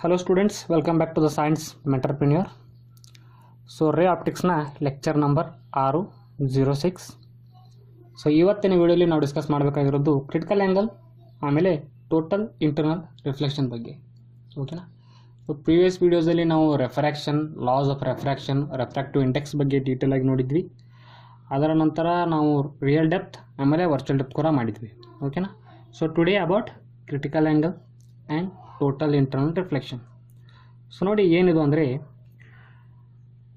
Hello students, welcome back to the Science Mentorpreneur. So Ray Optics na lecture number 606. So ಇವತ್ತಿನ ವಿಡಿಯೋಲಿ ನಾವು discuss ಮಾಡಬೇಕಾಗಿರೋದು critical angle ಆಮೇಲೆ total internal reflection ಬಗ್ಗೆ. ಓಕೆನಾ? ಸೊ ಪ್ರೀವಿಯಸ್ ವಿಡಿಯೋಸಲ್ಲಿ ನಾವು ರೆಫ್ರಾಕ್ಷನ್, ಲಾಸ್ ಆಫ್ ರೆಫ್ರಾಕ್ಷನ್, ರೆಫ್ರಾಕ್ಟಿವ್ ಇಂಡೆಕ್ಸ್ ಬಗ್ಗೆ ಡೀಟೇಲ್ ಆಗಿ ನೋಡಿದ್ವಿ. ಅದರ ನಂತರ ನಾವು ರಿಯಲ್ ಡೆಪ್ತ್ ಆಮೇಲೆ ವರ್ಚುವಲ್ ಡೆಪ್ತ್ ಕೂಡ ಮಾಡಿದ್ವಿ. ಓಕೆನಾ? So today about critical angle and total internal reflection. So ನೋಡಿ ಏನಿದು ಅಂದರೆ,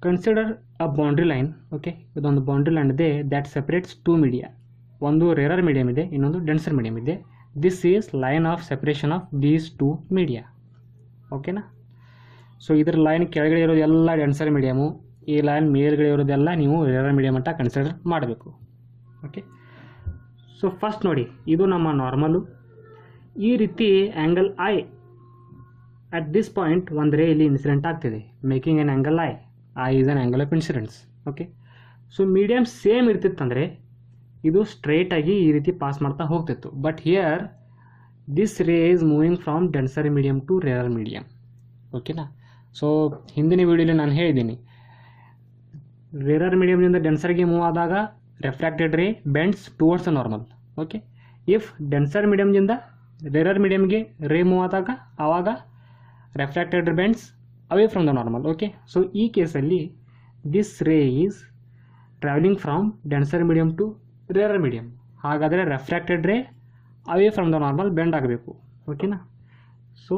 ಕನ್ಸಿಡರ್ ಅ ಬೌಂಡ್ರಿ ಲೈನ್. ಓಕೆ, ಇದೊಂದು ಬೌಂಡ್ರಿ ಲೈನ್ ಇದೆ ದ್ಯಾಟ್ ಸೆಪರೇಟ್ಸ್ ಟೂ ಮೀಡಿಯಾ. ಒಂದು ರೇರರ್ ಮೀಡಿಯಮ್ ಇದೆ, ಇನ್ನೊಂದು ಡೆನ್ಸರ್ ಮೀಡಿಯಮ್ ಇದೆ. This is line of separation of these two media. ಓಕೆನಾ? ಸೊ ಇದ್ರ ಲೈನ್ ಕೆಳಗಡೆ ಇರೋದು ಎಲ್ಲ ಡೆನ್ಸರ್ ಮೀಡಿಯಮು, ಈ ಲೈನ್ ಮೇಲ್ಗಡೆ ಇರೋದೆಲ್ಲ ನೀವು ರೇರರ್ ಮೀಡಿಯಮ್ ಅಂತ ಕನ್ಸಿಡರ್ ಮಾಡಬೇಕು. ಓಕೆ, ಸೊ ಫಸ್ಟ್ ನೋಡಿ, ಇದು ನಮ್ಮ ನಾರ್ಮಲು. ಈ ರೀತಿ angle i at this point ಒಂದು ರೇ ಇಲ್ಲಿ ಇನ್ಸಿಡೆಂಟ್ ಆಗ್ತಿದೆ, making an angle i. I is an angle of incidence. Okay, so medium same ಇರ್ತಿತ್ತಂದರೆ ಇದು ಸ್ಟ್ರೈಟಾಗಿ ಈ ರೀತಿ ಪಾಸ್ ಮಾಡ್ತಾ ಹೋಗ್ತಿತ್ತು. But here this ray is moving from denser medium to rarer medium. ಓಕೆನಾ? ಸೊ ಹಿಂದಿನ ವಿಡಿಯೋಲಿ ನಾನು ಹೇಳಿದ್ದೀನಿ, ರೇರರ್ ಮೀಡಿಯಮ್ನಿಂದ ಡೆನ್ಸರ್ಗೆ ಮೂವ್ ಆದಾಗ refracted ray bends towards the normal. Okay, if denser ಮೀಡಿಯಮ್ನಿಂದ ರೇರರ್ ಮೀಡಿಯಮ್ಗೆ ರೇ ಮೂವ್ ಆದಾಗ ಆವಾಗ refracted bends away from the normal. Okay, so ಈ ಕೇಸಲ್ಲಿ this ray is travelling from denser medium to rarer medium. ಹಾಗಾದರೆ refracted ray away from the normal bend ಆಗಬೇಕು. ಓಕೆನಾ? So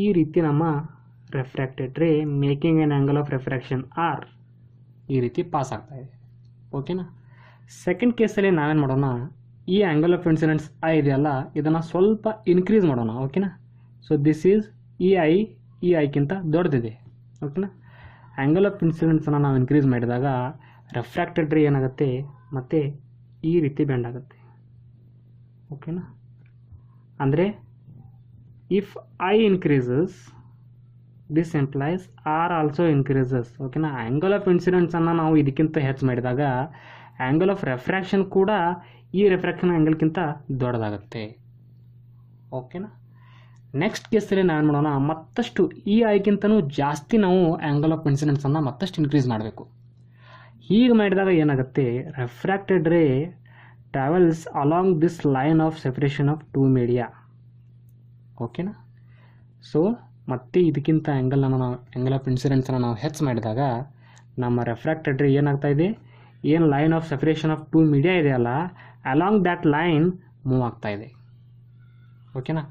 ಈ ರೀತಿ ನಮ್ಮ refracted ray making an angle of refraction r ಈ ರೀತಿ ಪಾಸ್ ಆಗ್ತಾ ಇದೆ. ಓಕೆನಾ? ಸೆಕೆಂಡ್ ಕೇಸಲ್ಲಿ ನಾವೇನು ಮಾಡೋಣ, ಈ ಆ್ಯಂಗಲ್ ಆಫ್ ಇನ್ಸಿಡೆನ್ಸ್ ಐ ಇದೆಯಲ್ಲ, ಇದನ್ನು ಸ್ವಲ್ಪ ಇನ್ಕ್ರೀಸ್ ಮಾಡೋಣ. ಓಕೆನಾ? ಸೊ ದಿಸ್ ಈಸ್ ಈ ಐಕ್ಕಿಂತ ದೊಡ್ಡದಿದೆ. ಓಕೆನಾ? ಆ್ಯಂಗಲ್ ಆಫ್ ಇನ್ಸಿಡೆನ್ಸನ್ನು ನಾವು ಇನ್ಕ್ರೀಸ್ ಮಾಡಿದಾಗ ರೆಫ್ರಾಕ್ಟೆಡ್ ರೇ ಏನಾಗುತ್ತೆ, ಮತ್ತು ಈ ರೀತಿ ಬೆಂಡ್ ಆಗುತ್ತೆ. ಓಕೆನಾ? ಅಂದರೆ if I increases this employees are also increases. ಓಕೆನಾ? ಆ್ಯಂಗಲ್ ಆಫ್ ಇನ್ಸಿಡೆನ್ಸನ್ನು ನಾವು ಇದಕ್ಕಿಂತ ಹೆಚ್ಚು ಮಾಡಿದಾಗ ಆ್ಯಂಗಲ್ ಆಫ್ ರೆಫ್ರಾಕ್ಷನ್ ಕೂಡ ಈ ರೆಫ್ರಾಕ್ಷನ್ ಆ್ಯಂಗಲ್ಗಿಂತ ದೊಡ್ಡದಾಗುತ್ತೆ. ಓಕೆನಾ? ನೆಕ್ಸ್ಟ್ ಕೇಸಲ್ಲಿ ನಾವೇನು ಮಾಡೋಣ, ಮತ್ತಷ್ಟು ಈ ಐಕ್ಕಿಂತನೂ ಜಾಸ್ತಿ ನಾವು ಆ್ಯಂಗಲ್ ಆಫ್ ಇನ್ಸಿಡೆನ್ಸನ್ನು ಮತ್ತಷ್ಟು ಇನ್ಕ್ರೀಸ್ ಮಾಡಬೇಕು. ಹೀಗೆ ಮಾಡಿದಾಗ ಏನಾಗುತ್ತೆ, ರೆಫ್ರಾಕ್ಟೆಡ್ ರೇ travels along this line of separation of two media. ಓಕೆನಾ? ಸೊ ಮತ್ತೆ ಇದಕ್ಕಿಂತ ಆ್ಯಂಗಲ್ ಆಫ್ ಇನ್ಸಿಡೆನ್ಸನ್ನು ನಾವು ಹೆಚ್ಚು ಮಾಡಿದಾಗ ನಮ್ಮ ರೆಫ್ರಾಕ್ಟೆಡ್ ರೇ ಏನಾಗ್ತಾ ಇದೆ, ಏನು line of separation of two media ಇದೆಯಲ್ಲ, ಅಲಾಂಗ್ ದ್ಯಾಟ್ ಲೈನ್ ಮೂವ್ ಆಗ್ತಾ ಇದೆ. ಓಕೆನಾ?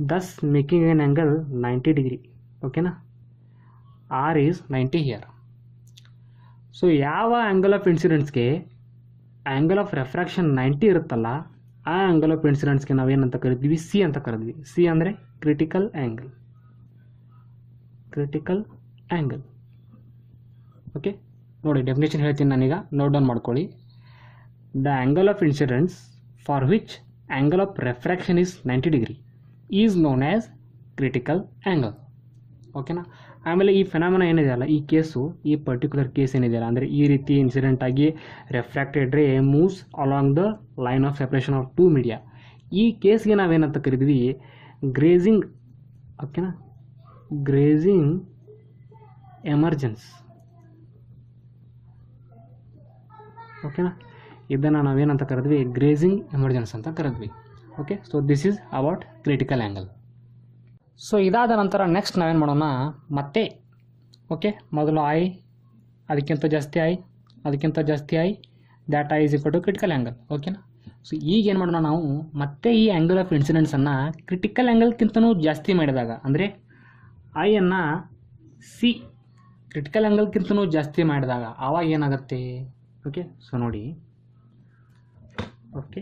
Thus making an angle 90 degree. ಓಕೆನಾ? R is 90 here. ಸೊ ಯಾವ ಆ್ಯಂಗಲ್ ಆಫ್ ಇನ್ಸಿಡೆನ್ಸ್ಗೆ ಆ್ಯಂಗಲ್ ಆಫ್ ರೆಫ್ರಾಕ್ಷನ್ 90 ಇರುತ್ತಲ್ಲ, ಆ ಆ್ಯಂಗಲ್ ಆಫ್ ಇನ್ಸಿಡೆನ್ಸ್ಗೆ ನಾವೇನಂತ ಕರಿದ್ವಿ, ಸಿ ಅಂತ ಕರೆದ್ವಿ. ಸಿ ಅಂದರೆ critical angle. Critical angle. Okay, ನೋಡಿ ಡೆಫಿನೇಷನ್ ಹೇಳ್ತೀನಿ ನಾನೀಗ, ನೋಟ್ ಡೌನ್ ಮಾಡ್ಕೊಳ್ಳಿ. The angle of incidence for which angle of refraction is 90 degree is known as critical angle. ಓಕೆನಾ? ಆಮೇಲೆ ಈ ಫೆನಾಮಿನ ಏನಿದೆಯಲ್ಲ, ಈ ಕೇಸು, ಈ ಪರ್ಟಿಕ್ಯುಲರ್ ಕೇಸ್ ಏನಿದೆಯಲ್ಲ, ಅಂದರೆ ಈ ರೀತಿ ಇನ್ಸಿಡೆಂಟ್ ಆಗಿ refracted ray moves along the line of separation of two media. ಈ ಕೇಸ್ಗೆ ನಾವೇನಂತ ಕರಿದ್ವಿ, ಗ್ರೇಜಿಂಗ್. ಓಕೆನಾ? Grazing emergence. ಓಕೆನಾ? ಇದನ್ನು ನಾವೇನಂತ ಕರೆದ್ವಿ, ಗ್ರೇಜಿಂಗ್ ಎಮರ್ಜೆನ್ಸ್ ಅಂತ ಕರೆದ್ವಿ. Okay, so this is about critical angle. So ಇದಾದ ನಂತರ ನೆಕ್ಸ್ಟ್ ನಾವೇನು ಮಾಡೋಣ, ಮತ್ತೆ ಓಕೆ, ಮೊದಲು ಐ, ಅದಕ್ಕಿಂತ ಜಾಸ್ತಿ ಐ, ಅದಕ್ಕಿಂತ ಜಾಸ್ತಿ i, that i is equal to critical angle. ಓಕೆನಾ? ಸೊ ಈಗ ಏನು ಮಾಡೋಣ, ನಾವು ಮತ್ತೆ ಈ ಆ್ಯಂಗಲ್ ಆಫ್ ಇನ್ಸಿಡೆನ್ಸನ್ನು ಕ್ರಿಟಿಕಲ್ ಆ್ಯಂಗಲ್ಗಿಂತನೂ ಜಾಸ್ತಿ ಮಾಡಿದಾಗ, ಅಂದರೆ ಐಯನ್ನು ಸಿ ಕ್ರಿಟಿಕಲ್ ಆ್ಯಂಗಲ್ಗಿಂತನೂ ಜಾಸ್ತಿ ಮಾಡಿದಾಗ ಆವಾಗ ಏನಾಗುತ್ತೆ. ಓಕೆ, ಸೊ ನೋಡಿ, okay,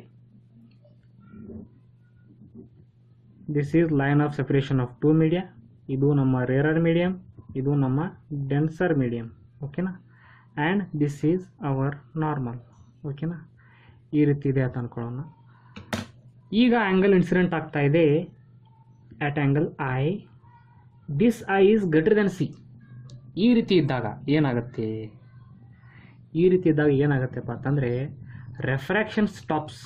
this is line of separation of two media. ಇದು ನಮ್ಮ ರೇರರ್ ಮೀಡಿಯಮ್, ಇದು ನಮ್ಮ ಡೆನ್ಸರ್ ಮೀಡಿಯಮ್. ಓಕೆನಾ? And this is our normal. ಓಕೆನಾ? ಈ ರೀತಿ ಇದೆ ಅಂತ ಅಂದ್ಕೊಳ್ಳೋಣ. ಈಗ ಆ್ಯಂಗಲ್ ಇನ್ಸಿಡೆಂಟ್ ಆಗ್ತಾ ಇದೆ at angle I. This I is greater than C. ಈ ರೀತಿ ಇದ್ದಾಗ ಏನಾಗುತ್ತೆ, ಈ ರೀತಿ ಇದ್ದಾಗ ಏನಾಗುತ್ತೆಪ್ಪ ಅಂತಂದರೆ ರೆಫ್ರಾಕ್ಷನ್ ಸ್ಟಾಪ್ಸ್.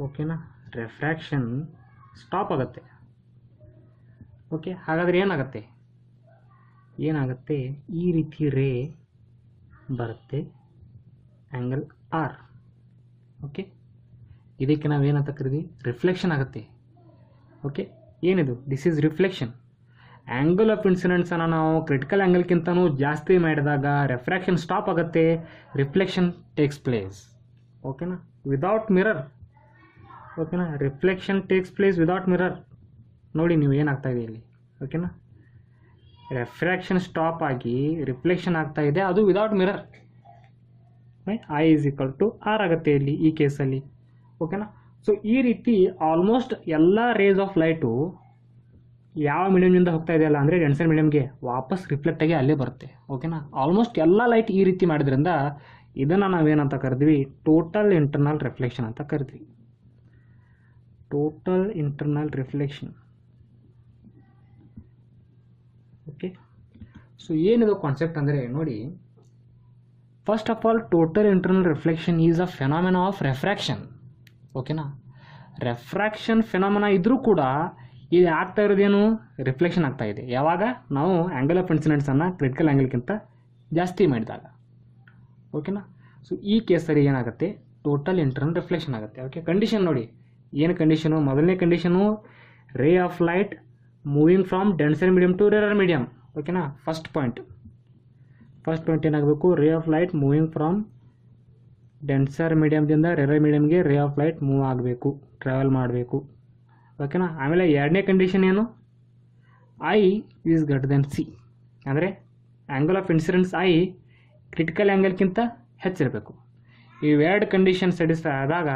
ಓಕೆನಾ? ರೆಫ್ರಾಕ್ಷನ್ ಸ್ಟಾಪ್ ಆಗುತ್ತೆ. ಓಕೆ, ಹಾಗಾದರೆ ಏನಾಗುತ್ತೆ ಈ ರೀತಿ ರೇ ಬರುತ್ತೆ ಆ್ಯಂಗಲ್ ಆರ್. ಓಕೆ, ಇದಕ್ಕೆ ನಾವೇನಂತ ಕರಿತೀವಿ, ರಿಫ್ಲೆಕ್ಷನ್ ಆಗುತ್ತೆ. ಓಕೆ, ಏನಿದು, this is reflection. Angle of ಇನ್ಸಿಡೆನ್ಸನ್ನು ನಾವು ಕ್ರಿಟಿಕಲ್ ಆ್ಯಂಗಲ್ಗಿಂತನೂ ಜಾಸ್ತಿ ಮಾಡಿದಾಗ ರೆಫ್ರಾಕ್ಷನ್ ಸ್ಟಾಪ್ ಆಗುತ್ತೆ, ರಿಫ್ಲೆಕ್ಷನ್ ಟೇಕ್ಸ್ ಪ್ಲೇಸ್. ಓಕೆನಾ, ವಿದೌಟ್ ಮಿರರ್. ಓಕೆನಾ, reflection takes place without mirror. ನೋಡಿ ನೀವು ಏನಾಗ್ತಾ ಇದೆ ಇಲ್ಲಿ. ಓಕೆನಾ, ರೆಫ್ರಾಕ್ಷನ್ ಸ್ಟಾಪ್ ಆಗಿ ರಿಫ್ಲೆಕ್ಷನ್ ಆಗ್ತಾ ಇದೆ, ಅದು without mirror. I is equal to r ಆಗುತ್ತೆ ಇಲ್ಲಿ ಈ ಕೇಸಲ್ಲಿ. ಓಕೆನಾ, ಸೊ ಈ ರೀತಿ ಆಲ್ಮೋಸ್ಟ್ ಎಲ್ಲ ರೇಸ್ ಆಫ್ ಲೈಟು ಯಾವ ಮೀಡಿಯಮ್ನಿಂದ ಹೋಗ್ತಾ ಇದೆಯಲ್ಲ ಅಂದರೆ ಡೆನ್ಸರ್ ಮೀಡಿಯಮ್ಗೆ ವಾಪಸ್ ರಿಫ್ಲೆಕ್ಟ್ ಆಗಿ ಅಲ್ಲೇ ಬರುತ್ತೆ. ಓಕೆನಾ, ಆಲ್ಮೋಸ್ಟ್ ಎಲ್ಲ ಲೈಟ್ ಈ ರೀತಿ ಮಾಡಿದ್ರಿಂದ ಇದನ್ನು ನಾವೇನಂತ ಕರಿದ್ವಿ, ಟೋಟಲ್ ಇಂಟರ್ನಲ್ ರಿಫ್ಲೆಕ್ಷನ್ ಅಂತ ಕರಿದ್ವಿ. Total internal reflection. Okay, so ಏನಿದು ಕಾನ್ಸೆಪ್ಟ್ ಅಂದರೆ ನೋಡಿ, first of all total internal reflection is a phenomena of refraction. ಓಕೆನಾ, ರೆಫ್ರಾಕ್ಷನ್ ಫೆನಾಮಿನಾ ಇದ್ರೂ ಕೂಡ ಇದು ಆಗ್ತಾ ಇರೋದೇನು, ರಿಫ್ಲೆಕ್ಷನ್ ಆಗ್ತಾ ಇದೆ. ಯಾವಾಗ ನಾವು ಆ್ಯಂಗಲ್ ಆಫ್ ಇನ್ಸಿಡೆನ್ಸನ್ನು ಕ್ರಿಟಿಕಲ್ ಆ್ಯಂಗಲ್ಗಿಂತ ಜಾಸ್ತಿ ಮಾಡಿದಾಗ. ಓಕೆನಾ, ಸೊ ಈ ಕೇಸಲ್ಲಿ ಏನಾಗುತ್ತೆ, ಟೋಟಲ್ ಇಂಟರ್ನಲ್ ರಿಫ್ಲೆಕ್ಷನ್ ಆಗುತ್ತೆ. ಓಕೆ, ಕಂಡೀಷನ್ ನೋಡಿ, ಏನು ಕಂಡೀಷನು, ಮೊದಲನೇ condition ray of light moving from denser medium to rarer medium. ಓಕೆನಾ, ಫಸ್ಟ್ ಪಾಯಿಂಟ್ ಏನಾಗಬೇಕು, ray of light moving from denser ಮೀಡಿಯಮ್ದಿಂದ ರೇರರ್ ಮೀಡಿಯಮ್ಗೆ ರೇ ಆಫ್ ಲೈಟ್ ಮೂವ್ ಆಗಬೇಕು, ಟ್ರಾವೆಲ್ ಮಾಡಬೇಕು. ಓಕೆನಾ, ಆಮೇಲೆ ಎರಡನೇ ಕಂಡೀಷನ್ ಏನು, i is greater than c, ಅಂದರೆ angle of incidence I critical ಆ್ಯಂಗಲ್ಗಿಂತ ಹೆಚ್ಚಿರಬೇಕು. ಇವೆರಡು ಕಂಡೀಷನ್ ಸ್ಯಾಟಿಸ್ಫೈ ಆದಾಗ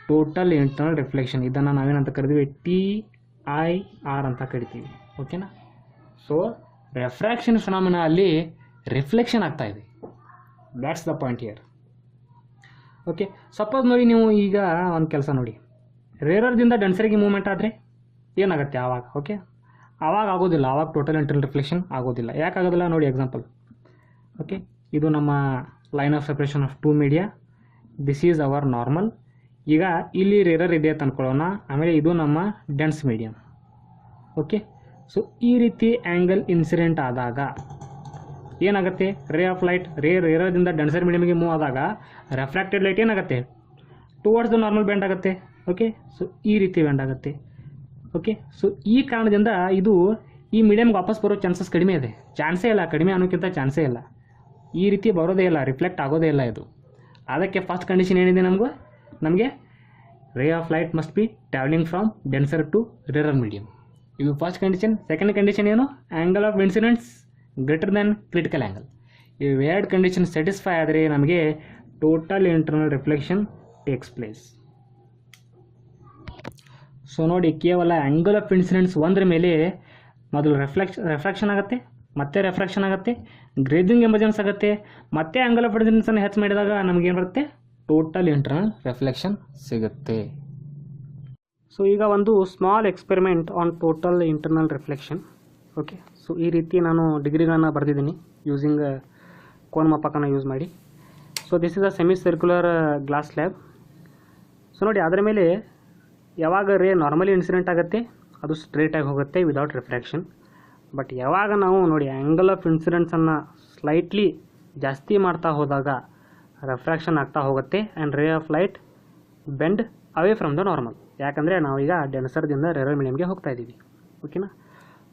ಟೋಟಲ್ ಇಂಟರ್ನಲ್ ರಿಫ್ಲೆಕ್ಷನ್, ಇದನ್ನು ನಾವೇನಂತ ಕರಿತೀವಿ, TIR ಅಂತ ಕರಿತೀವಿ. ಓಕೆನಾ, ಸೊ ರೆಫ್ರಾಕ್ಷನ್ ಫಿನಾಮಿನಾ ಅಲ್ಲಿ ರಿಫ್ಲೆಕ್ಷನ್ ಆಗ್ತಾ ಇದೆ, that's the point here. Okay, suppose ನೋಡಿ ನೀವು ಈಗ ಒಂದು ಕೆಲಸ ನೋಡಿ, ರೇರರ್ದಿಂದ ಡೆನ್ಸರಿಗೆ ಮೂವ್ಮೆಂಟ್ ಆದರೆ ಏನಾಗುತ್ತೆ ಆವಾಗ. ಓಕೆ, ಆವಾಗ ಆಗೋದಿಲ್ಲ, ಆವಾಗ ಟೋಟಲ್ ಇಂಟರ್ನಲ್ ರಿಫ್ಲೆಕ್ಷನ್ ಆಗೋದಿಲ್ಲ. ಯಾಕಾಗೋದಿಲ್ಲ ನೋಡಿ, ಎಕ್ಸಾಂಪಲ್. ಓಕೆ, ಇದು ನಮ್ಮ line of separation of two media, this is our normal. ಈಗ ಇಲ್ಲಿ ರೇರರ್ ಇದೆ ಅಂತ ಅಂದ್ಕೊಳ್ಳೋಣ, ಆಮೇಲೆ ಇದು ನಮ್ಮ ಡೆನ್ಸ್ ಮೀಡಿಯಮ್. ಓಕೆ, ಸೊ ಈ ರೀತಿ ಆ್ಯಂಗಲ್ ಇನ್ಸಿಡೆಂಟ್ ಆದಾಗ ಏನಾಗುತ್ತೆ, ರೇ ಆಫ್ ಲೈಟ್ ರೇರದಿಂದ ಡೆನ್ಸರ್ ಮೀಡಿಯಮ್ಗೆ ಮೂವ್ ಆದಾಗ ರೆಫ್ರಾಕ್ಟೆಡ್ ಲೈಟ್ ಏನಾಗುತ್ತೆ, ಟುವರ್ಡ್ಸ್ ದ ನಾರ್ಮಲ್ ಬೆಂಡ್ ಆಗುತ್ತೆ. ಓಕೆ, ಸೊ ಈ ರೀತಿ ಬೆಂಡ್ ಆಗುತ್ತೆ. ಓಕೆ, ಸೊ ಈ ಕಾರಣದಿಂದ ಇದು ಈ ಮೀಡಿಯಮ್ಗೆ ವಾಪಸ್ ಬರೋ ಚಾನ್ಸಸ್ ಕಡಿಮೆ ಇದೆ, ಚಾನ್ಸೇ ಇಲ್ಲ, ಕಡಿಮೆ ಅನ್ನೋಕ್ಕಿಂತ ಚಾನ್ಸೇ ಇಲ್ಲ, ಈ ರೀತಿ ಬರೋದೇ ಇಲ್ಲ, ರಿಫ್ಲೆಕ್ಟ್ ಆಗೋದೇ ಇಲ್ಲ ಇದು. ಅದಕ್ಕೆ ಫಸ್ಟ್ ಕಂಡೀಷನ್ ಏನಿದೆ ನಮಗೆ ray of light must be travelling from denser to rarer medium, ಇದು ಫಸ್ಟ್ ಕಂಡೀಷನ್. ಸೆಕೆಂಡ್ ಕಂಡೀಷನ್ ಏನು, angle of incidence greater than critical angle. ಇವೆರಡು ಕಂಡೀಷನ್ ಸ್ಯಾಟಿಸ್ಫೈ ಆದರೆ ನಮಗೆ total internal reflection takes place. So ನೋಡಿ, ಕೇವಲ angle of incidence ಒಂದರ ಮೇಲೆ ಮೊದಲು ರೆಫ್ರಾಕ್ಷನ್ ಆಗುತ್ತೆ, ಮತ್ತೆ ರೆಫ್ರಾಕ್ಷನ್ ಆಗುತ್ತೆ, ಗ್ರೇಜಿಂಗ್ ಎಮರ್ಜೆನ್ಸ್ ಆಗುತ್ತೆ, ಮತ್ತೆ ಆ್ಯಂಗಲ್ ಆಫ್ ಇನ್ಸಿಡೆನ್ಸನ್ನು ಹೆಚ್ಚು ಮಾಡಿದಾಗ ನಮಗೇನು ಬರುತ್ತೆ, ಟೋಟಲ್ ಇಂಟರ್ನಲ್ ರಿಫ್ಲೆಕ್ಷನ್ ಸಿಗುತ್ತೆ. ಸೊ ಈಗ ಒಂದು small experiment on total internal reflection. Okay, so ಈ ರೀತಿ ನಾನು ಡಿಗ್ರಿಗಳನ್ನು ಬರೆದಿದ್ದೀನಿ ಯೂಸಿಂಗ್ ಕೋನ್ ಮಾಪಕನ ಯೂಸ್ ಮಾಡಿ. So this is a semi circular glass slab. So ನೋಡಿ, ಅದರ ಮೇಲೆ ಯಾವಾಗ ರೇ ನಾರ್ಮಲಿ ಇನ್ಸಿಡೆಂಟ್ ಆಗುತ್ತೆ ಅದು ಸ್ಟ್ರೇಟಾಗಿ ಹೋಗುತ್ತೆ ವಿದೌಟ್ ರಿಫ್ರಾಕ್ಷನ್. ಬಟ್ ಯಾವಾಗ ನಾವು ನೋಡಿ ಆ್ಯಂಗಲ್ ಆಫ್ ಇನ್ಸಿಡೆನ್ಸನ್ನು ಸ್ಲೈಟ್ಲಿ ಜಾಸ್ತಿ ಮಾಡ್ತಾ ಹೋದಾಗ ರೆಫ್ರಾಕ್ಷನ್ ಆಗ್ತಾ ಹೋಗುತ್ತೆ ಆ್ಯಂಡ್ ರೇ of light bend away from the normal. ಯಾಕಂದರೆ ನಾವೀಗ ಡೆನ್ಸರ್ದಿಂದ ರೇರರ್ ಮೀಡಿಯಮ್ಗೆ ಹೋಗ್ತಾ ಇದ್ದೀವಿ. ಓಕೆನಾ,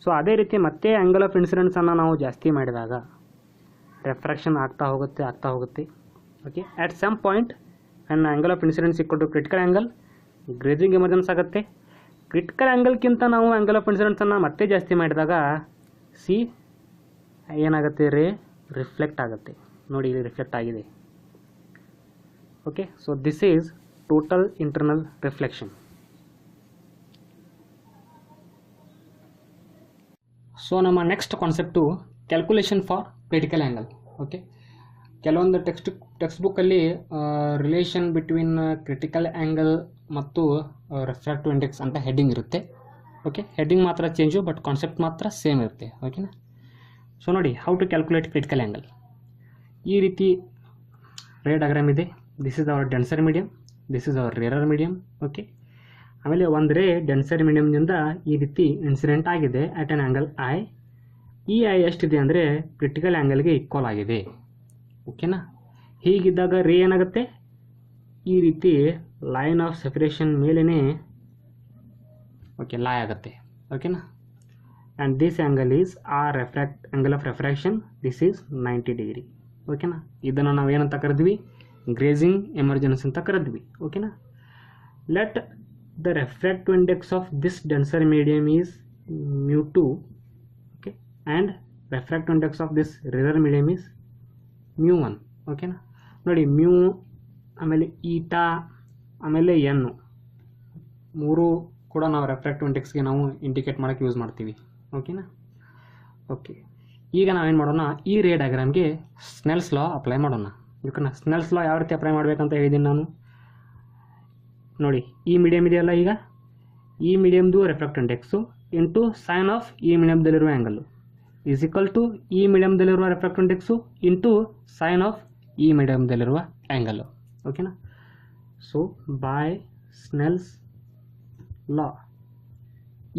ಸೊ ಅದೇ ರೀತಿ ಮತ್ತೆ ಆ್ಯಂಗಲ್ ಆಫ್ ಇನ್ಸಿಡೆನ್ಸನ್ನು ನಾವು ಜಾಸ್ತಿ ಮಾಡಿದಾಗ ರೆಫ್ರಾಕ್ಷನ್ ಆಗ್ತಾ ಹೋಗುತ್ತೆ. Okay, at some point and angle of incidence equal to critical angle, grazing emergence ಆಗುತ್ತೆ. ಕ್ರಿಟಿಕಲ್ ಆ್ಯಂಗಲ್ಗಿಂತ ನಾವು ಆ್ಯಂಗಲ್ ಆಫ್ ಇನ್ಸಿಡೆನ್ಸನ್ನು ಮತ್ತೆ ಜಾಸ್ತಿ ಮಾಡಿದಾಗ ಏನಾಗುತ್ತೆ, ರೇ ರಿಫ್ಲೆಕ್ಟ್ ಆಗುತ್ತೆ. ನೋಡಿ, ಇಲ್ಲಿ ರಿಫ್ಲೆಕ್ಟ್ ಆಗಿದೆ. Okay, so this is total internal reflection. So ನಮ್ಮ next concept calculation for critical angle. Okay, ಕೆಲವೊಂದು ಟೆಕ್ಸ್ಟ್ ಬುಕ್ಕಲ್ಲಿ ರಿಲೇಷನ್ ಬಿಟ್ವೀನ್ ಕ್ರಿಟಿಕಲ್ ಆ್ಯಂಗಲ್ ಮತ್ತು ರಿಫ್ರಾಕ್ಟಿವ್ ಇಂಡೆಕ್ಸ್ ಅಂತ ಹೆಡ್ಡಿಂಗ್ ಇರುತ್ತೆ. ಓಕೆ, ಹೆಡ್ಡಿಂಗ್ ಮಾತ್ರ ಚೇಂಜು, ಬಟ್ ಕಾನ್ಸೆಪ್ಟ್ ಮಾತ್ರ ಸೇಮ್ ಇರುತ್ತೆ. ಓಕೆನಾ, ಸೊ ನೋಡಿ, how to calculate critical angle. ಈ ರೀತಿ ರೇ ಡಯಾಗ್ರಾಮ್ ಇದೆ. This is our denser medium, this is our rarer medium. Okay, ಆಮೇಲೆ ಒಂದು ರೇ ಡೆನ್ಸರ್ ಮೀಡಿಯಮ್ನಿಂದ ಈ ರೀತಿ ಇನ್ಸಿಡೆಂಟ್ ಆಗಿದೆ ಅಟ್ ಆನ್ ಆ್ಯಂಗಲ್ ಐ. ಈ ಐ ಎಷ್ಟಿದೆ ಅಂದರೆ ಕ್ರಿಟಿಕಲ್ ಆ್ಯಂಗಲ್ಗೆ ಈಕ್ವಲ್ ಆಗಿದೆ. ಓಕೆನಾ? ಹೀಗಿದ್ದಾಗ ರೇ ಏನಾಗುತ್ತೆ, ಈ ರೀತಿ ಲೈನ್ ಆಫ್ ಸೆಪರೇಷನ್ ಮೇಲೇ ಓಕೆ ಲೈ ಆಗುತ್ತೆ. ಓಕೆನಾ? And this angle is angle of refraction. This is 90 degree. ಓಕೆನಾ? ಇದನ್ನು ನಾವು ಏನಂತ ಕರೆದ್ವಿ, ಗ್ರೇಜಿಂಗ್ ಎಮರ್ಜೆನ್ಸಿ ಅಂತ ಕರೆದ್ವಿ. ಓಕೆನಾ? Let the refractive index of this denser medium is μ2. Okay, and refractive index of this rarer medium is μ1. ಓಕೆನಾ? ನೋಡಿ, ಮ್ಯೂ ಆಮೇಲೆ ಈಟಾ ಆಮೇಲೆ ಎನ್ನು ಮೂರು ಕೂಡ ನಾವು ರೆಫ್ರಾಕ್ಟಿವ್ ಇಂಡೆಕ್ಸ್ಗೆ ನಾವು ಇಂಡಿಕೇಟ್ ಮಾಡೋಕ್ಕೆ ಯೂಸ್ ಮಾಡ್ತೀವಿ. ಓಕೆನಾ? ಓಕೆ, ಈಗ ನಾವೇನು ಮಾಡೋಣ, ಈ ರೇ ಡಯಾಗ್ರಾಮ್ಗೆ ಸ್ನೆಲ್ಸ್ ಲಾ ಅಪ್ಲೈ ಮಾಡೋಣ. ಓಕೆನಾ? ಸ್ನೆಲ್ಸ್ ಲಾ ಯಾವ ರೀತಿ ಅಪ್ಲೈ ಮಾಡಬೇಕಂತ ಹೇಳಿದ್ದೀನಿ ನಾನು. ನೋಡಿ, ಈ ಮೀಡಿಯಮ್ ಇದೆಯಲ್ಲ, ಈಗ ಈ ಮೀಡಿಯಮ್ದು refractive index into sine of ಈ ಮೀಡಿಯಮ್ದಲ್ಲಿರುವ ಆ್ಯಂಗಲ್ಲು ಈಸ್ ಈಕ್ವಲ್ ಟು ಈ ಮೀಡಿಯಮ್ದಲ್ಲಿರುವ refractive index into sine of ಈ ಮೀಡಿಯಮ್ದಲ್ಲಿರುವ ಆ್ಯಂಗಲ್ಲು. ಓಕೆನಾ? ಸೊ ಬೈ ಸ್ನೆಲ್ಸ್ ಲಾ,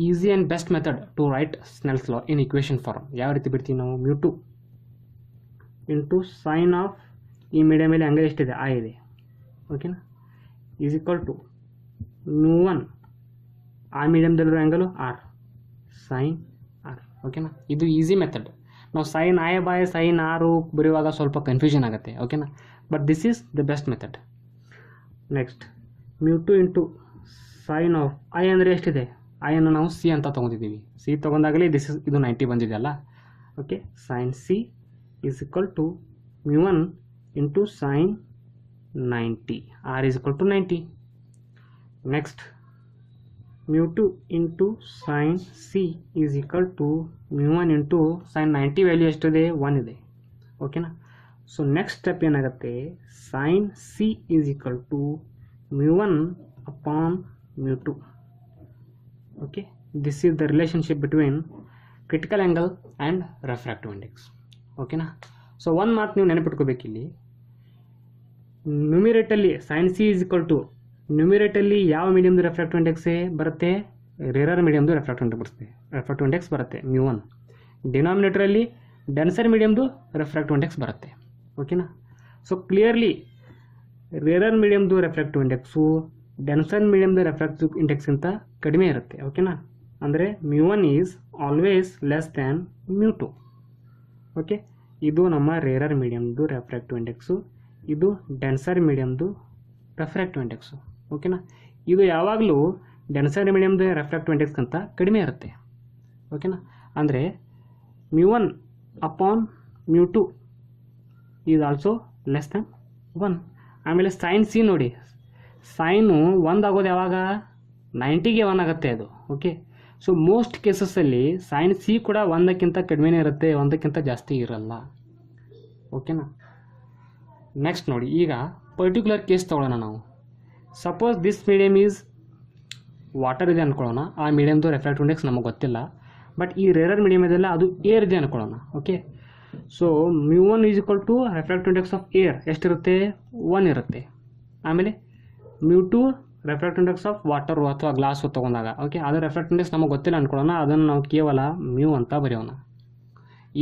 easy and best method to write Snell's law in equation form. ಯಾವ ರೀತಿ ಬಿಡ್ತೀವಿ ನಾವು, μ2 ಇಂಟು ಸೈನ್ ಆಫ್ ಈ ಮೀಡಿಯಮ್ ಮೇಲೆ ಆ್ಯಂಗಲ್ ಎಷ್ಟಿದೆ, ಐ ಇದೆ. ಓಕೆನಾ? ಈಸ್ ಈಕ್ವಲ್ ಟು μ1 ಆ ಮೀಡಿಯಮ್ದಲ್ಲಿರೋ ಆ್ಯಂಗಲು ಆರ್ ಸೈನ್ ಆರ್. ಓಕೆನಾ? ಇದು ಈಸಿ ಮೆಥಡ್. ನಾವು sine i by sine r ಬರೆಯುವಾಗ ಸ್ವಲ್ಪ ಕನ್ಫ್ಯೂಷನ್ ಆಗುತ್ತೆ. ಓಕೆನಾ? But this is the best method. Next μ2 into sine of i ಅಂದರೆ ಎಷ್ಟಿದೆ, ಐ ಅನ್ನು ನಾವು ಸಿ ಅಂತ ತೊಗೊಂಡಿದ್ದೀವಿ. ಸಿ ತೊಗೊಂಡಾಗಲೇ ಇದು 90 ಬಂದಿದೆಯಲ್ಲ. Okay, sine c is equal to μ1 into sine 90, r is equal to 90. Next μ2 into sine c is equal to μ1 into sine 90 value ಎಷ್ಟಿದೆ, 1 ಇದೆ. ಓಕೆನಾ? ಸೊ ನೆಕ್ಸ್ಟ್ ಸ್ಟೆಪ್ ಏನಾಗುತ್ತೆ, sine c is equal to μ1 upon μ2. Okay, this is the relationship between critical angle and refractive index. ಓಕೆನಾ? So ಒಂದು ಮಾತು ನೀವು ನೆನಪಿಟ್ಕೋಬೇಕಿಲ್ಲಿ, ನ್ಯೂಮಿರೇಟಲ್ಲಿ sine c is equal to ನ್ಯೂಮಿರೇಟಲ್ಲಿ ಯಾವ ಮೀಡಿಯಮ್ದು ರೆಫ್ರಾಕ್ಟಿವ್ ಇಂಡೆಕ್ಸೇ ಬರುತ್ತೆ, ರೇರರ್ ಮೀಡಿಯಮ್ದು ರೆಫ್ರಾಕ್ಟಿವ್ ಇಂಡೆಕ್ಸ್ ಬರುತ್ತೆ μ1. ಡಿನಾಮಿನೇಟರಲ್ಲಿ ಡೆನ್ಸರ್ ಮೀಡಿಯಮ್ದು ರೆಫ್ರಾಕ್ಟಿವ್ ಇಂಡೆಕ್ಸ್ ಬರುತ್ತೆ. ಓಕೆನಾ? ಸೊ ಕ್ಲಿಯರ್ಲಿ ರೇರರ್ ಮೀಡಿಯಮ್ದು ರೆಫ್ರಾಕ್ಟಿವ್ ಇಂಡೆಕ್ಸು ಡೆನ್ಸರ್ ಮೀಡಿಯಮ್ದು ರೆಫ್ರಾಕ್ಟಿವ್ ಇಂಡೆಕ್ಸ್ಗಿಂತ ಕಡಿಮೆ ಇರುತ್ತೆ. ಓಕೆನಾ? ಅಂದರೆ μ1 is always less than μ2. Okay, ಇದು ನಮ್ಮ ರೇರರ್ ಮೀಡಿಯಮ್ದು ರೆಫ್ರಾಕ್ಟಿವ್ ಇಂಡೆಕ್ಸು, ಇದು ಡೆನ್ಸರ್ ಮೀಡಿಯಮ್ದು ರೆಫ್ರಾಕ್ಟಿವ್ ಇಂಡೆಕ್ಸು. ಓಕೆನಾ? ಇದು ಯಾವಾಗಲೂ ಡೆನ್ಸರ್ ಮೀಡಿಯಮ್ದು ರೆಫ್ರಾಕ್ಟಿವ್ ಇಂಡೆಕ್ಸ್ಗಿಂತ ಕಡಿಮೆ ಇರುತ್ತೆ. ಓಕೆನಾ? ಅಂದರೆ μ1 upon μ2 is also less than 1. ಆಮೇಲೆ ಸೈನ್ ಸಿ ನೋಡಿ, ಸೈನು 1 ಆಗೋದು ಯಾವಾಗ, 90ಗೆ 1 ಆಗುತ್ತೆ ಅದು. ಓಕೆ, ಸೊ ಮೋಸ್ಟ್ ಕೇಸಸ್ಸಲ್ಲಿ ಸೈನ್ ಸಿ ಕೂಡ 1ಕ್ಕಿಂತ ಕಡಿಮೆನೇ ಇರುತ್ತೆ, 1ಕ್ಕಿಂತ ಜಾಸ್ತಿ ಇರಲ್ಲ. ಓಕೆನಾ? ನೆಕ್ಸ್ಟ್ ನೋಡಿ, ಈಗ ಪರ್ಟಿಕ್ಯುಲರ್ ಕೇಸ್ ತೊಗೊಳ್ಳೋಣ ನಾವು. Suppose this medium is water ಇದೆ ಅಂದ್ಕೊಳ್ಳೋಣ, ಆ ಮೀಡಿಯಮ್ದು ರೆಫ್ರಾಕ್ಟಿವ್ ಇಂಡೆಕ್ಸ್ ನಮಗೆ ಗೊತ್ತಿಲ್ಲ. ಬಟ್ ಈ ರೇರರ್ ಮೀಡಿಯಮ್ ಇದೆಲ್ಲ ಅದು ಏರ್ ಇದೆ ಅಂದ್ಕೊಳ್ಳೋಣ. Okay, so μ1 is equal to refractive index of air ಎಷ್ಟಿರುತ್ತೆ, 1 ಇರುತ್ತೆ. ಆಮೇಲೆ μ2 ರೆಫ್ರಾಕ್ಟಿವ್ ಇಂಡೆಕ್ಸ್ ಆಫ್ ವಾಟರು ಅಥವಾ ಗ್ಲಾಸು ತೊಗೊಂಡಾಗ, ಓಕೆ, ಅದರ ರೆಫ್ರಾಕ್ಟಿವ್ ಇಂಡೆಕ್ಸ್ ನಮಗೆ ಗೊತ್ತಿಲ್ಲ ಅಂದ್ಕೊಳ್ಳೋಣ, ಅದನ್ನು ನಾವು ಕೇವಲ μ ಅಂತ ಬರೆಯೋಣ.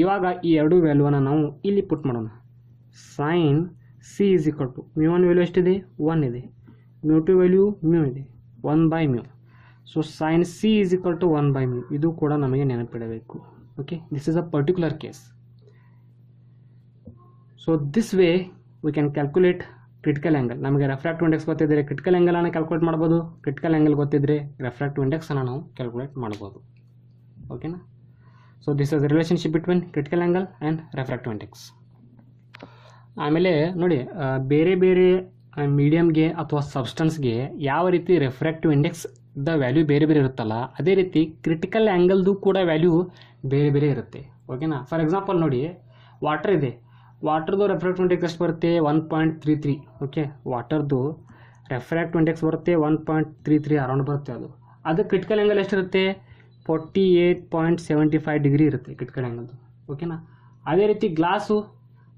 ಇವಾಗ ಈ ಎರಡು ವ್ಯಾಲ್ಯೂವನ್ನು ನಾವು ಇಲ್ಲಿ ಪುಟ್ ಮಾಡೋಣ. Sine c is equal to μ1 value ಎಷ್ಟಿದೆ, 1 ಇದೆ. μ2 ವ್ಯಾಲ್ಯೂ μ ಇದೆ, 1/μ. So sine c is equal to 1/μ. ಇದು ಕೂಡ ನಮಗೆ ನೆನಪಿಡಬೇಕು. Okay, this is a particular case. So this way we can calculate critical angle. ನಮಗೆ ರೆಫ್ರಾಕ್ಟಿವ್ ಇಂಡೆಕ್ಸ್ ಗೊತ್ತಿದ್ದರೆ ಕ್ರಿಟಿಕಲ್ ಆ್ಯಂಗಲನ್ನು ಕ್ಯಾಲ್ಕುಲೇಟ್ ಮಾಡ್ಬೋದು, ಕ್ರಿಟಿಕಲ್ ಆ್ಯಂಗಲ್ ಗೊತ್ತಿದ್ದರೆ ರೆಫ್ರಾಕ್ಟಿವ್ ಇಂಡೆಕ್ಸನ್ನು ನಾವು ಕ್ಯಾಲ್ಕುಲೇಟ್ ಮಾಡ್ಬೋದು. ಓಕೆನಾ? So this is relationship between critical angle and refractive index. ಆಮೇಲೆ ನೋಡಿ, ಬೇರೆ ಬೇರೆ ಮೀಡಿಯಮ್ಗೆ ಅಥವಾ ಸಬ್ಸ್ಟೆನ್ಸ್ಗೆ ಯಾವ ರೀತಿ ರೆಫ್ರಾಕ್ಟಿವ್ ಇಂಡೆಕ್ಸ್ ದ ವ್ಯಾಲ್ಯೂ ಬೇರೆ ಬೇರೆ ಇರುತ್ತಲ್ಲ, ಅದೇ ರೀತಿ ಕ್ರಿಟಿಕಲ್ ಆ್ಯಂಗಲ್ದು ಕೂಡ ವ್ಯಾಲ್ಯೂ ಬೇರೆ ಬೇರೆ ಇರುತ್ತೆ. ಓಕೆನಾ? ಫಾರ್ ಎಕ್ಸಾಂಪಲ್ ನೋಡಿ, ವಾಟರ್ ಇದೆ, ವಾಟರ್ದು ರೆಫ್ರಾಕ್ಟಿವ್ ಇಂಡೆಕ್ಸ್ ಎಷ್ಟು ಬರುತ್ತೆ, 1.33. ಓಕೆ, ವಾಟರ್ದು ರೆಫ್ರಾಕ್ಟಿವ್ ಇಂಡೆಕ್ಸ್ ಬರುತ್ತೆ 1.33 ಅರೌಂಡ್ ಬರುತ್ತೆ. ಅದು ಕ್ರಿಟಿಕಲ್ ಆ್ಯಂಗಲ್ ಎಷ್ಟಿರುತ್ತೆ, 48.75 ಡಿಗ್ರಿ ಇರುತ್ತೆ ಕ್ರಿಟಿಕಲ್ ಆ್ಯಂಗಲ್ದು. ಓಕೆನಾ? ಅದೇ ರೀತಿ ಗ್ಲಾಸು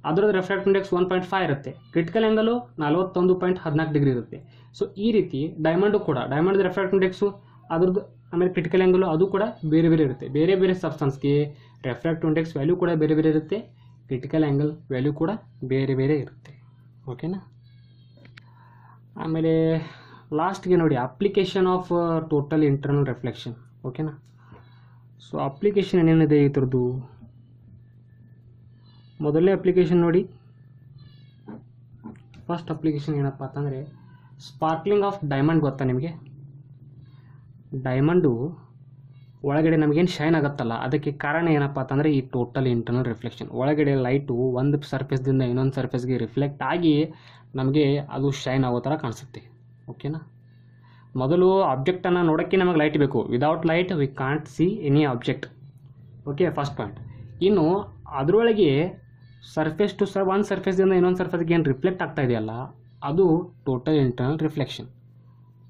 ಅದರದ್ದು ರೆಫ್ರಾಕ್ಟಿವ್ ಇಂಡೆಕ್ಸ್ 1.5 ಇರುತ್ತೆ. ಕ್ರಿಟಿಕಲ್ ಆ್ಯಂಗಲು 41.14 ಡಿಗ್ರಿ ಇರುತ್ತೆ. ಸೊ ಈ ರೀತಿ ಡೈಮಂಡು ಕೂಡ, ಡೈಮಂಡ್ ರೆಫ್ರಾಕ್ಟಿವ್ ಇಂಡೆಕ್ಸು ಅದ್ರದ್ದು ಆಮೇಲೆ ಕ್ರಿಟಿಕಲ್ ಆ್ಯಂಗಲು ಅದು ಕೂಡ ಬೇರೆ ಬೇರೆ ಇರುತ್ತೆ. ಬೇರೆ ಬೇರೆ ಸಬ್ಸ್ಟೆನ್ಸ್ಗೆ ರೆಫ್ರಾಕ್ಟಿವ್ ಇಂಡೆಕ್ಸ್ ವ್ಯಾಲ್ಯೂ ಕೂಡ ಬೇರೆ ಬೇರೆ ಇರುತ್ತೆ, ಕ್ರಿಟಿಕಲ್ ಆ್ಯಂಗಲ್ ವ್ಯಾಲ್ಯೂ ಕೂಡ ಬೇರೆ ಬೇರೆ ಇರುತ್ತೆ. ಓಕೆನಾ. ಆಮೇಲೆ ಲಾಸ್ಟ್ಗೆ ನೋಡಿ application of total internal reflection. ಓಕೆನಾ. ಸೊ ಅಪ್ಲಿಕೇಶನ್ ಏನೇನಿದೆ ಈ ಥರದ್ದು. ಮೊದಲನೇ ಅಪ್ಲಿಕೇಶನ್ ನೋಡಿ, ಫಸ್ಟ್ ಅಪ್ಲಿಕೇಶನ್ ಏನಪ್ಪ ಅಂತಂದರೆ ಸ್ಪಾರ್ಕ್ಲಿಂಗ್ ಆಫ್ ಡೈಮಂಡ್. ಗೊತ್ತಾ ನಿಮಗೆ? ಡೈಮಂಡು ಒಳಗಡೆ ನಮಗೇನು ಶೈನ್ ಆಗುತ್ತಲ್ಲ, ಅದಕ್ಕೆ ಕಾರಣ ಏನಪ್ಪ ಅಂತಂದರೆ ಈ ಟೋಟಲ್ ಇಂಟರ್ನಲ್ ರಿಫ್ಲೆಕ್ಷನ್. ಒಳಗಡೆ ಲೈಟು ಒಂದು ಸರ್ಫೇಸ್ದಿಂದ ಇನ್ನೊಂದು ಸರ್ಫೇಸ್ಗೆ ರಿಫ್ಲೆಕ್ಟ್ ಆಗಿ ನಮಗೆ ಅದು ಶೈನ್ ಆಗೋ ಥರ ಕಾಣಿಸುತ್ತೆ. ಓಕೆನಾ. ಮೊದಲು ಆಬ್ಜೆಕ್ಟನ್ನು ನೋಡೋಕ್ಕೆ ನಮಗೆ ಲೈಟ್ ಬೇಕು. Without light we can't see any object. Okay, first point. ಇನ್ನು ಅದರೊಳಗೆ ಸರ್ಫೇಸ್ ಟು ಒಂದು ಸರ್ಫೇಸ್ದಿಂದ ಇನ್ನೊಂದು ಸರ್ಫೇಸ್ಗೆ ಏನು ರಿಫ್ಲೆಕ್ಟ್ ಆಗ್ತಾ ಇದೆಯಲ್ಲ, ಅದು total internal reflection.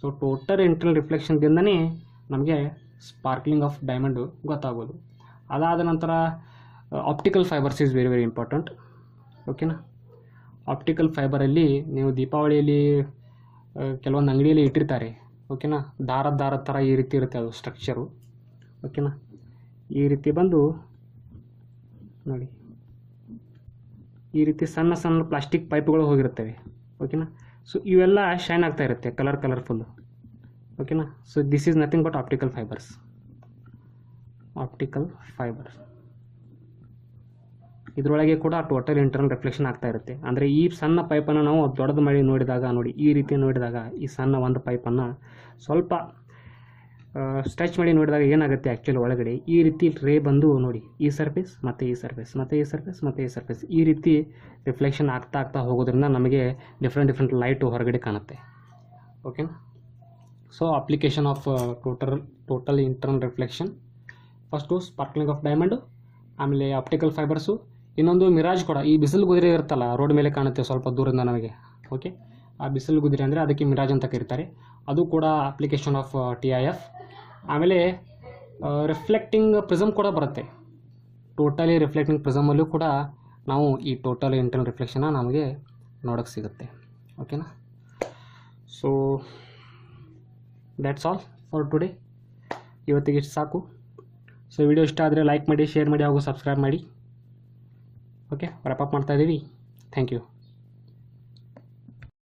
So total internal ರಿಫ್ಲೆಕ್ಷನ್ದಿಂದನೇ ನಮಗೆ ಸ್ಪಾರ್ಕ್ಲಿಂಗ್ ಆಫ್ ಡೈಮಂಡು ಗೊತ್ತಾಗೋದು. ಅದಾದ ನಂತರ optical fibres is very very important. ಓಕೆನಾ. ಆಪ್ಟಿಕಲ್ ಫೈಬರಲ್ಲಿ ನೀವು ದೀಪಾವಳಿಯಲ್ಲಿ ಕೆಲವೊಂದು ಅಂಗಡಿಯಲ್ಲಿ ಇಟ್ಟಿರ್ತಾರೆ. ಓಕೆನಾ. ದಾರದ ಥರ ಈ ರೀತಿ ಇರುತ್ತೆ ಅದು ಸ್ಟ್ರಕ್ಚರು. ಓಕೆನಾ. ಈ ರೀತಿ ಬಂದು ನೋಡಿ, ಈ ರೀತಿ ಸಣ್ಣ ಸಣ್ಣ ಪ್ಲಾಸ್ಟಿಕ್ ಪೈಪ್ಗಳು ಹೋಗಿರ್ತವೆ. ಓಕೆನಾ. ಸೊ ಇವೆಲ್ಲ ಶೈನ್ ಆಗ್ತಾ ಇರುತ್ತೆ ಕಲರ್ಫುಲ್ಲು. ಓಕೆನಾ. So this is nothing but optical fibres. Optical fibre ಇದರೊಳಗೆ ಕೂಡ ಟೋಟಲ್ ಇಂಟರ್ನಲ್ ರಿಫ್ಲೆಕ್ಷನ್ ಆಗ್ತಾ ಇರುತ್ತೆ. ಅಂದರೆ ಈ ಸಣ್ಣ ಪೈಪನ್ನು ನಾವು ದೊಡ್ಡದು ಮಾಡಿ ನೋಡಿದಾಗ ನೋಡಿ, ಈ ರೀತಿ ನೋಡಿದಾಗ ಈ ಸಣ್ಣ ಒಂದು ಪೈಪನ್ನು ಸ್ವಲ್ಪ ಸ್ಟ್ರೆಚ್ ಮಾಡಿ ನೋಡಿದಾಗ ಏನಾಗುತ್ತೆ ಆ್ಯಕ್ಚುಲಿ ಒಳಗಡೆ ಈ ರೀತಿ ರೇ ಬಂದು ನೋಡಿ, ಈ ಸರ್ಫೇಸ್ ಮತ್ತು ಈ ಸರ್ಫೇಸ್ ಮತ್ತು ಈ ಸರ್ಫೇಸ್ ಮತ್ತು ಈ ಸರ್ಫೇಸ್ ಈ ರೀತಿ ರಿಫ್ಲೆಕ್ಷನ್ ಆಗ್ತಾ ಹೋಗೋದ್ರಿಂದ ನಮಗೆ ಡಿಫ್ರೆಂಟ್ ಲೈಟು ಹೊರಗಡೆ ಕಾಣುತ್ತೆ. ಓಕೆನಾ. So application of total internal reflection, first sparkling of diamond, ಆಮೇಲೆ ಆಪ್ಟಿಕಲ್ ಫೈಬರ್ಸು, ಇನ್ನೊಂದು ಮಿರಾಜ್ ಕೂಡ. ಈ ಬಿಸಿಲು ಗುದಿರೆ ಇರುತ್ತಲ್ಲ, ರೋಡ್ ಮೇಲೆ ಕಾಣುತ್ತೆ ಸ್ವಲ್ಪ ದೂರದಿಂದ ನಮಗೆ. ಓಕೆ, ಆ ಬಿಸಿಲು ಗುದಿರೆ ಅಂದರೆ ಅದಕ್ಕೆ ಮಿರಾಜ್ ಅಂತ ಕರೀತಾರೆ. ಅದು ಕೂಡ ಅಪ್ಲಿಕೇಶನ್ ಆಫ್ TIF. ಆಮೇಲೆ ರಿಫ್ಲೆಕ್ಟಿಂಗ್ ಪ್ರಿಸಮ್ ಕೂಡ ಬರುತ್ತೆ. ಟೋಟಲಿ ರಿಫ್ಲೆಕ್ಟಿಂಗ್ ಪ್ರಿಸಮಲ್ಲೂ ಕೂಡ ನಾವು ಈ ಟೋಟಲ್ ಇಂಟರ್ನಲ್ ರಿಫ್ಲೆಕ್ಷನ್ನ ನಮಗೆ ನೋಡೋಕ್ಕೆ ಸಿಗುತ್ತೆ. ಓಕೆನಾ. So that's all for today. ಇವತ್ತಿಗೆ ಇಷ್ಟು ಸಾಕು. ಸೊ ವಿಡಿಯೋ ಇಷ್ಟ ಆದರೆ ಲೈಕ್ ಮಾಡಿ, ಶೇರ್ ಮಾಡಿ ಹಾಗೂ ಸಬ್ಸ್ಕ್ರೈಬ್ ಮಾಡಿ. ಓಕೆ, ವ್ರ್ಯಾಪ್ ಅಪ್ ಮಾಡ್ತಾಯಿದ್ದೀವಿ. Thank you.